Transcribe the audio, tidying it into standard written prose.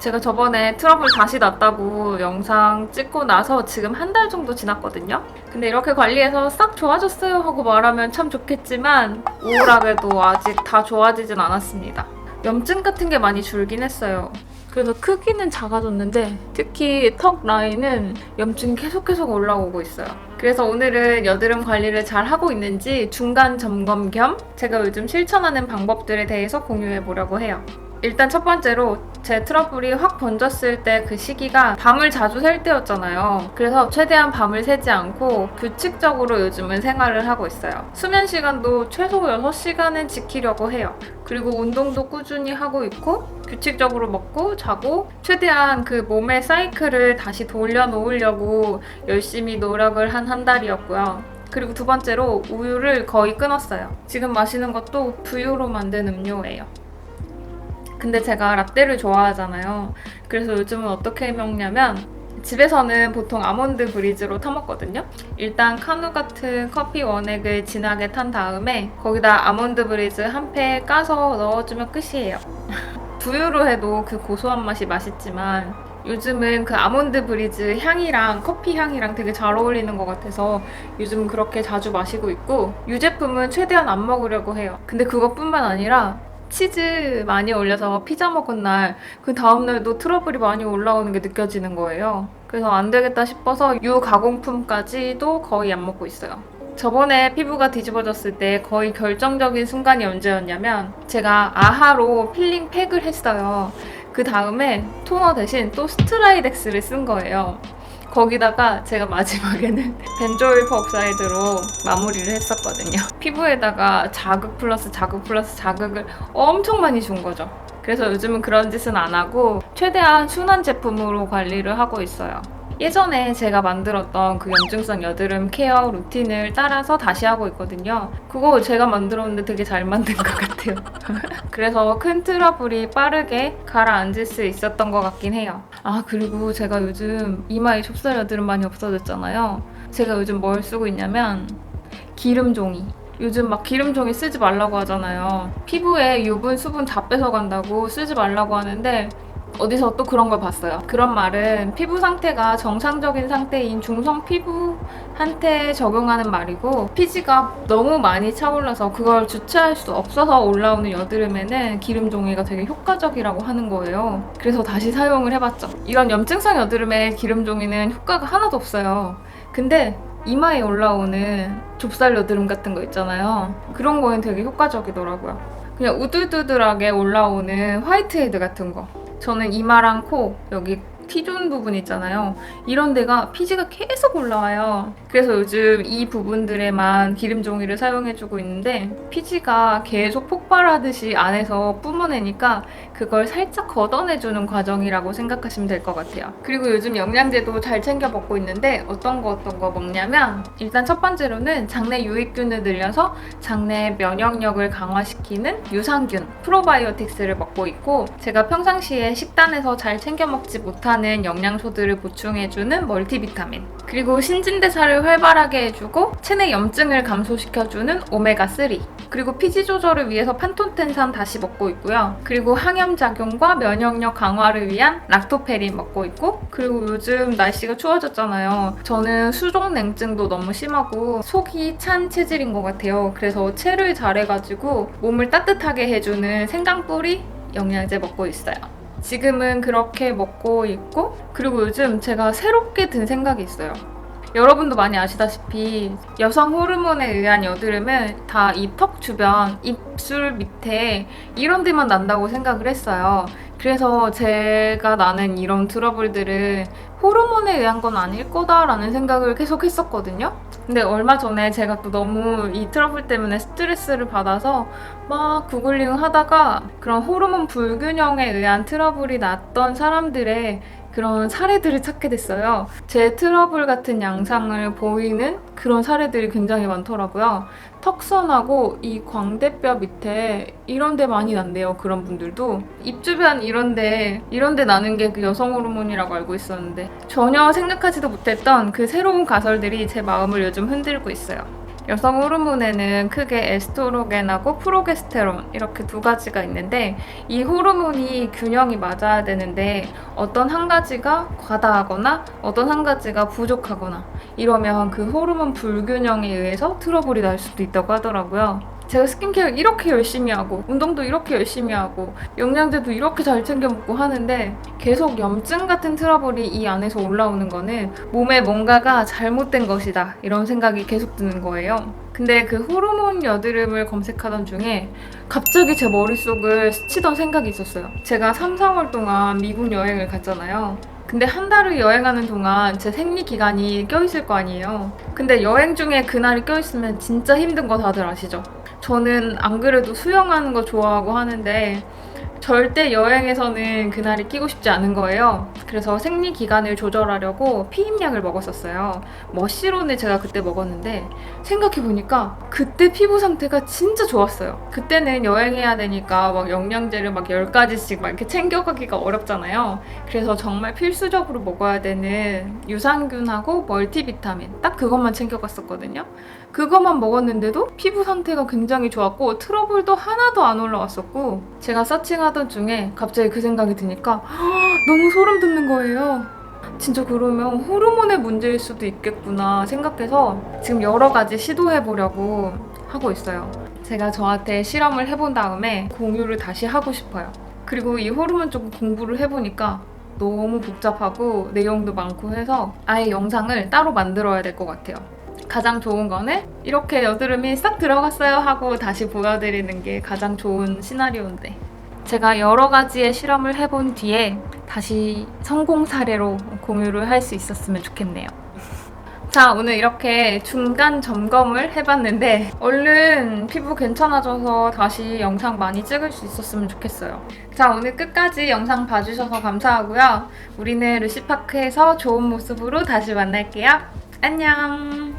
제가 저번에 트러블 다시 났다고 영상 찍고 나서 지금 한 달 정도 지났거든요. 근데 이렇게 관리해서 싹 좋아졌어요 하고 말하면 참 좋겠지만 우울하게도 아직 다 좋아지진 않았습니다. 염증 같은 게 많이 줄긴 했어요. 그래서 크기는 작아졌는데 특히 턱 라인은 염증이 계속 올라오고 있어요. 그래서 오늘은 여드름 관리를 잘 하고 있는지 중간 점검 겸 제가 요즘 실천하는 방법들에 대해서 공유해 보려고 해요. 일단 첫 번째로 제 트러블이 확 번졌을 때 그 시기가 밤을 자주 샐 때였잖아요. 그래서 최대한 밤을 새지 않고 규칙적으로 요즘은 생활을 하고 있어요. 수면 시간도 최소 6시간은 지키려고 해요. 그리고 운동도 꾸준히 하고 있고 규칙적으로 먹고 자고 최대한 그 몸의 사이클을 다시 돌려놓으려고 열심히 노력을 한 달이었고요. 그리고 두 번째로 우유를 거의 끊었어요. 지금 마시는 것도 부유로 만든 음료예요. 근데 제가 라떼를 좋아하잖아요. 그래서 요즘은 어떻게 먹냐면 집에서는 보통 아몬드 브리즈로 타먹거든요. 일단 카누 같은 커피 원액을 진하게 탄 다음에 거기다 아몬드 브리즈 한 팩 까서 넣어주면 끝이에요. 두유로 해도 그 고소한 맛이 맛있지만 요즘은 그 아몬드 브리즈 향이랑 커피 향이랑 되게 잘 어울리는 것 같아서 요즘 그렇게 자주 마시고 있고 유제품은 최대한 안 먹으려고 해요. 근데 그것뿐만 아니라 치즈 많이 올려서 피자 먹은 날 그 다음날도 트러블이 많이 올라오는 게 느껴지는 거예요. 그래서 안 되겠다 싶어서 유가공품까지도 거의 안 먹고 있어요. 저번에 피부가 뒤집어졌을 때 거의 결정적인 순간이 언제였냐면 제가 아하로 필링 팩을 했어요. 그 다음에 토너 대신 또 스트라이덱스를 쓴 거예요. 거기다가 제가 마지막에는 벤조일 퍼옥사이드로 마무리를 했었거든요. 피부에다가 자극 플러스 자극을 엄청 많이 준 거죠. 그래서 요즘은 그런 짓은 안 하고 최대한 순한 제품으로 관리를 하고 있어요. 예전에 제가 만들었던 그 염증성 여드름 케어 루틴을 따라서 다시 하고 있거든요. 그거 제가 만들었는데 되게 잘 만든 것 같아요. 그래서 큰 트러블이 빠르게 가라앉을 수 있었던 것 같긴 해요. 아, 그리고 제가 요즘 이마에 좁쌀 여드름 많이 없어졌잖아요. 제가 요즘 뭘 쓰고 있냐면 기름종이. 요즘 막 기름종이 쓰지 말라고 하잖아요. 피부에 유분, 수분 다 뺏어간다고 쓰지 말라고 하는데 어디서 또 그런 걸 봤어요. 그런 말은 피부 상태가 정상적인 상태인 중성 피부한테 적용하는 말이고 피지가 너무 많이 차올라서 그걸 주체할 수 없어서 올라오는 여드름에는 기름 종이가 되게 효과적이라고 하는 거예요. 그래서 다시 사용을 해봤죠. 이런 염증성 여드름에 기름 종이는 효과가 하나도 없어요. 근데 이마에 올라오는 좁쌀 여드름 같은 거 있잖아요. 그런 거는 되게 효과적이더라고요. 그냥 우들두들하게 올라오는 화이트헤드 같은 거. 저는 이마랑 코, 여기 T존 부분 있잖아요. 이런 데가 피지가 계속 올라와요. 그래서 요즘 이 부분들에만 기름 종이를 사용해주고 있는데 피지가 계속 폭발하듯이 안에서 뿜어내니까 그걸 살짝 걷어내주는 과정이라고 생각하시면 될 것 같아요. 그리고 요즘 영양제도 잘 챙겨 먹고 있는데 어떤 거 먹냐면 일단 첫 번째로는 장내 유익균을 늘려서 장내 면역력을 강화시키는 유산균, 프로바이오틱스를 먹고 있고 제가 평상시에 식단에서 잘 챙겨 먹지 못하는 영양소들을 보충해주는 멀티비타민, 그리고 신진대사를 활발하게 해주고 체내 염증을 감소시켜주는 오메가3, 그리고 피지 조절을 위해서 판톤텐산 다시 먹고 있고요. 그리고 항염작용과 면역력 강화를 위한 락토페린 먹고 있고, 그리고 요즘 날씨가 추워졌잖아요. 저는 수족냉증도 너무 심하고 속이 찬 체질인 것 같아요. 그래서 체를 잘해가지고 몸을 따뜻하게 해주는 생강뿌리 영양제 먹고 있어요. 지금은 그렇게 먹고 있고, 그리고 요즘 제가 새롭게 든 생각이 있어요. 여러분도 많이 아시다시피 여성 호르몬에 의한 여드름은 다 이 턱 주변, 입술 밑에 이런 데만 난다고 생각을 했어요. 그래서 제가 나는 이런 트러블들은 호르몬에 의한 건 아닐 거다라는 생각을 계속 했었거든요. 근데 얼마 전에 제가 또 너무 이 트러블 때문에 스트레스를 받아서 막 구글링 하다가 그런 호르몬 불균형에 의한 트러블이 났던 사람들의 그런 사례들을 찾게 됐어요. 제 트러블 같은 양상을 보이는 그런 사례들이 굉장히 많더라고요. 턱선하고 이 광대뼈 밑에 이런 데 많이 난대요. 그런 분들도. 입 주변 이런 데 나는 게 그 여성 호르몬이라고 알고 있었는데 전혀 생각하지도 못했던 그 새로운 가설들이 제 마음을 요즘 흔들고 있어요. 여성 호르몬에는 크게 에스트로겐하고 프로게스테론 이렇게 두 가지가 있는데 이 호르몬이 균형이 맞아야 되는데 어떤 한 가지가 과다하거나 어떤 한 가지가 부족하거나 이러면 그 호르몬 불균형에 의해서 트러블이 날 수도 있다고 하더라고요. 제가 스킨케어 이렇게 열심히 하고 운동도 이렇게 열심히 하고 영양제도 이렇게 잘 챙겨 먹고 하는데 계속 염증 같은 트러블이 이 안에서 올라오는 거는 몸에 뭔가가 잘못된 것이다 이런 생각이 계속 드는 거예요. 근데 그 호르몬 여드름을 검색하던 중에 갑자기 제 머릿속을 스치던 생각이 있었어요. 제가 3, 4월 동안 미국 여행을 갔잖아요. 근데 한 달을 여행하는 동안 제 생리 기간이 껴있을 거 아니에요. 근데 여행 중에 그날이 껴있으면 진짜 힘든 거 다들 아시죠? 저는 안 그래도 수영하는 거 좋아하고 하는데 절대 여행에서는 그날이 끼고 싶지 않은 거예요. 그래서 생리 기간을 조절하려고 피임약을 먹었었어요. 머시론을 제가 그때 먹었는데 생각해보니까 그때 피부 상태가 진짜 좋았어요. 그때는 여행해야 되니까 막 영양제를 막 10가지씩 막 이렇게 챙겨가기가 어렵잖아요. 그래서 정말 필수적으로 먹어야 되는 유산균하고 멀티비타민 딱 그것만 챙겨갔었거든요. 그것만 먹었는데도 피부 상태가 굉장히 좋았고 트러블도 하나도 안 올라왔었고 제가 서칭하던 중에 갑자기 그 생각이 드니까 너무 소름 돋는 거예요. 진짜 그러면 호르몬의 문제일 수도 있겠구나 생각해서 지금 여러 가지 시도해보려고 하고 있어요. 제가 저한테 실험을 해본 다음에 공유를 다시 하고 싶어요. 그리고 이 호르몬 쪽 공부를 해보니까 너무 복잡하고 내용도 많고 해서 아예 영상을 따로 만들어야 될 것 같아요. 가장 좋은 거는 이렇게 여드름이 싹 들어갔어요 하고 다시 보여드리는 게 가장 좋은 시나리오인데 제가 여러 가지의 실험을 해본 뒤에 다시 성공 사례로 공유를 할 수 있었으면 좋겠네요. 자, 오늘 이렇게 중간 점검을 해봤는데 얼른 피부 괜찮아져서 다시 영상 많이 찍을 수 있었으면 좋겠어요. 자, 오늘 끝까지 영상 봐주셔서 감사하고요. 우리는 루시파크에서 좋은 모습으로 다시 만날게요. 안녕!